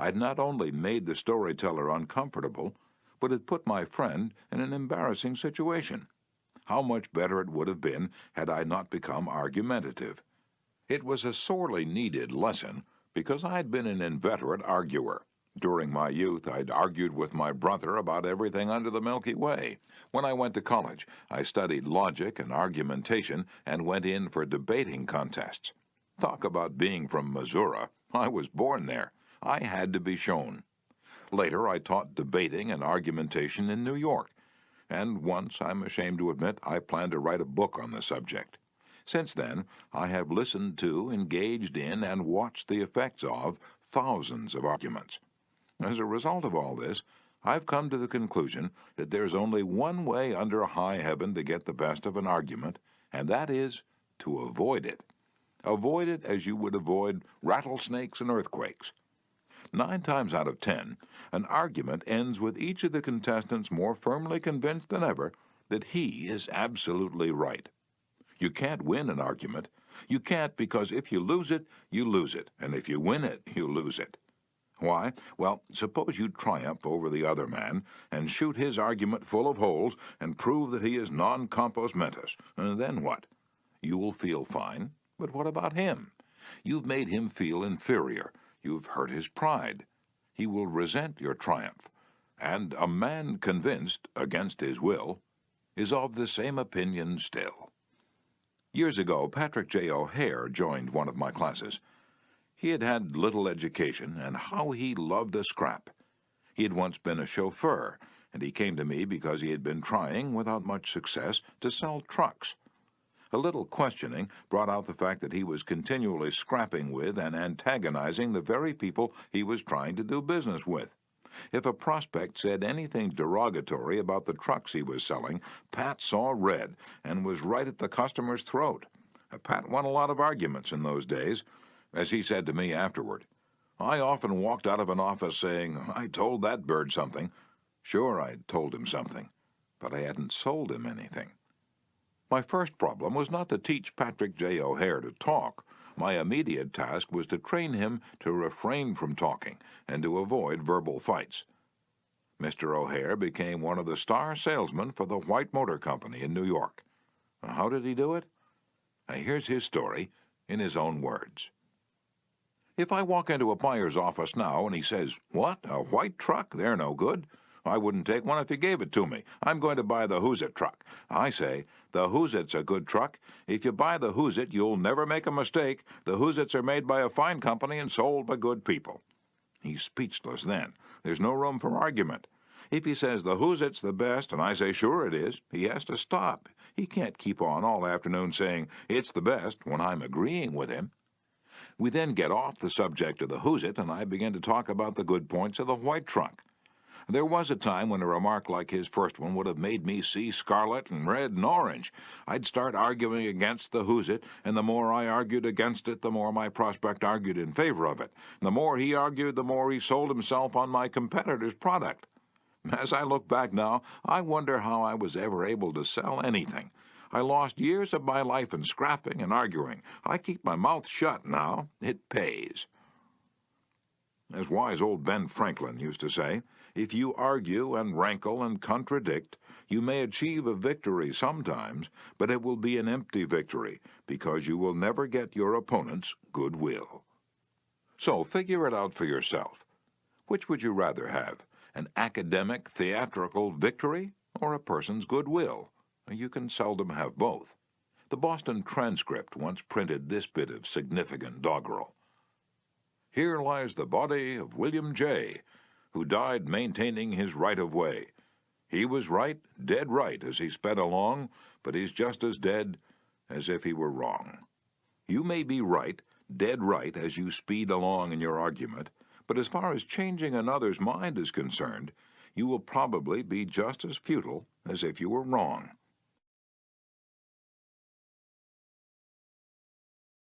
I'd not only made the storyteller uncomfortable, but had put my friend in an embarrassing situation. How much better it would have been had I not become argumentative. It was a sorely needed lesson because I'd been an inveterate arguer. During my youth, I'd argued with my brother about everything under the Milky Way. When I went to college, I studied logic and argumentation and went in for debating contests. Talk about being from Missouri. I was born there. I had to be shown. Later, I taught debating and argumentation in New York, and once, I'm ashamed to admit, I planned to write a book on the subject. Since then, I have listened to, engaged in, and watched the effects of thousands of arguments. As a result of all this, I've come to the conclusion that there's only one way under high heaven to get the best of an argument, and that is to avoid it. Avoid it as you would avoid rattlesnakes and earthquakes. 9 times out of 10, an argument ends with each of the contestants more firmly convinced than ever that he is absolutely right. You can't win an argument. You can't because if you lose it, and if you win it, you lose it. Why? Well, suppose you triumph over the other man and shoot his argument full of holes and prove that he is non compos mentis. Then what? You will feel fine, but what about him? You've made him feel inferior. You've hurt his pride. He will resent your triumph. And a man convinced, against his will, is of the same opinion still. Years ago, Patrick J. O'Hare joined one of my classes. He had had little education, and how he loved a scrap. He had once been a chauffeur, and he came to me because he had been trying, without much success, to sell trucks. A little questioning brought out the fact that he was continually scrapping with and antagonizing the very people he was trying to do business with. If a prospect said anything derogatory about the trucks he was selling, Pat saw red and was right at the customer's throat. Pat won a lot of arguments in those days. As he said to me afterward, I often walked out of an office saying, I told that bird something. Sure, I'd told him something, but I hadn't sold him anything. My first problem was not to teach Patrick J. O'Hare to talk. My immediate task was to train him to refrain from talking and to avoid verbal fights. Mr. O'Hare became one of the star salesmen for the White Motor Company in New York. How did he do it? Here's his story in his own words. If I walk into a buyer's office now and he says, What, a white truck? They're no good. I wouldn't take one if you gave it to me. I'm going to buy the Who's-It truck. I say, the Who's-It's a good truck. If you buy the Who's-It, you'll never make a mistake. The Who's-It's are made by a fine company and sold by good people. He's speechless then. There's no room for argument. If he says the Who's-It's the best, and I say sure it is, he has to stop. He can't keep on all afternoon saying it's the best when I'm agreeing with him. We then get off the subject of the Who's-It, and I begin to talk about the good points of the white truck. There was a time when a remark like his first one would have made me see scarlet and red and orange. I'd start arguing against the Who's-It, and the more I argued against it, the more my prospect argued in favor of it. And the more he argued, the more he sold himself on my competitor's product. As I look back now, I wonder how I was ever able to sell anything. I lost years of my life in scrapping and arguing. I keep my mouth shut now. It pays. As wise old Ben Franklin used to say, if you argue and rankle and contradict, you may achieve a victory sometimes, but it will be an empty victory because you will never get your opponent's goodwill. So figure it out for yourself. Which would you rather have, an academic, theatrical victory or a person's goodwill? You can seldom have both. The Boston Transcript once printed this bit of significant doggerel. Here lies the body of William J., who died maintaining his right-of-way. He was right, dead right, as he sped along, but he's just as dead as if he were wrong. You may be right, dead right, as you speed along in your argument, but as far as changing another's mind is concerned, you will probably be just as futile as if you were wrong.